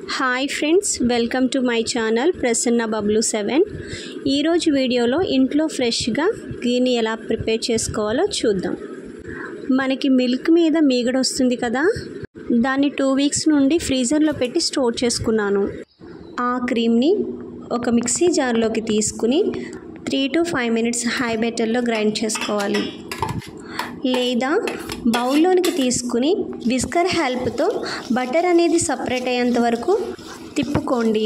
Hi friends, welcome to my channel Prasanna Bablu 7. ఈరోజు వీడియోలో ఇంట్లో ఫ్రెష్గా గీని ఎలా ప్రిపేర్ చేసుకోవాలో చూద్దాం. మనకి మిల్క్ మీద మీగడ వస్తుంది కదా, దాన్ని 2 వీక్స్ నుండి ఫ్రీజర్లో పెట్టి స్టోర్ చేసుకున్నాను. ఆ క్రీమ్ని ఒక మిక్సీ జార్లోకి తీసుకుని 3 to 5 minutes హై బెటర్లో గ్రైండ్ చేసుకోవాలి. లేదా బౌల్లోనికి తీసుకుని విస్కర్ హెల్ప్తో బటర్ అనేది సపరేట్ అయ్యేంత వరకు తిప్పుకోండి.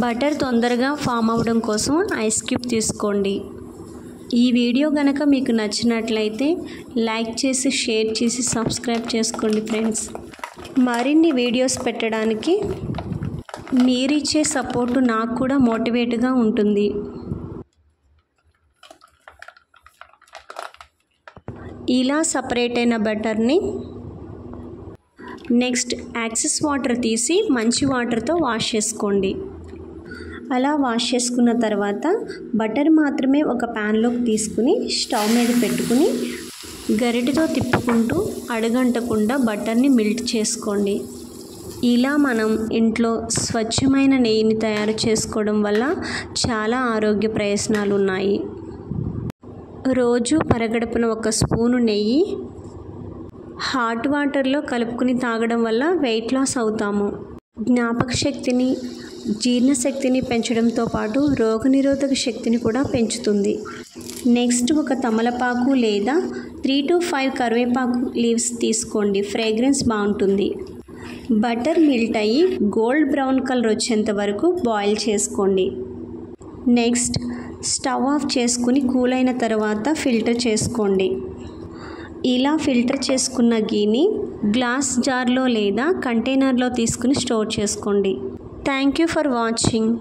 బటర్ తొందరగా ఫామ్ అవ్వడం కోసం ఐస్ క్యూబ్ తీసుకోండి. ఈ వీడియో కనుక మీకు నచ్చినట్లయితే లైక్ చేసి, షేర్ చేసి, సబ్స్క్రైబ్ చేసుకోండి ఫ్రెండ్స్. మరిన్ని వీడియోస్ పెట్టడానికి మీరిచ్చే సపోర్టు నాకు కూడా మోటివేట్గా ఉంటుంది. ఇలా సపరేట్ అయిన బటర్ని నెక్స్ట్ యాక్సెస్ వాటర్ తీసి మంచి వాటర్తో వాష్ చేసుకోండి. అలా వాష్ చేసుకున్న తర్వాత బటర్ మాత్రమే ఒక ప్యాన్లోకి తీసుకుని స్టవ్ మీద పెట్టుకుని గరిటెతో తిప్పుకుంటూ అడుగంటకుండా బటర్ని మెల్ట్ చేసుకోండి. ఇలా మనం ఇంట్లో స్వచ్ఛమైన నెయ్యిని తయారు చేసుకోవడం వల్ల చాలా ఆరోగ్య ప్రయోజనాలు ఉన్నాయి. రోజు పరగడుపున 1 స్పూను నెయ్యి హాట్ వాటర్లో కలుపుకుని తాగడం వల్ల వెయిట్ లాస్ అవుతాము. జ్ఞాపక శక్తిని, జీర్ణశక్తిని పెంచడంతో పాటు రోగనిరోధక శక్తిని కూడా పెంచుతుంది. నెక్స్ట్ ఒక తమలపాకు లేదా 3 to 5 కరివేపాకు లీవ్స్ తీసుకోండి, ఫ్రేగ్రెన్స్ బాగుంటుంది. బటర్ మెల్ట్ అయ్యి గోల్డ్ బ్రౌన్ కలర్ వచ్చేంత వరకు బాయిల్ చేసుకోండి. నెక్స్ట్ స్టవ్ ఆఫ్ చేసుకుని కూల్ అయిన తర్వాత ఫిల్టర్ చేసుకోండి. ఇలా ఫిల్టర్ చేసుకున్న గీని గ్లాస్ జార్లో లేదా కంటైనర్లో తీసుకుని స్టోర్ చేసుకోండి. Thank you for watching.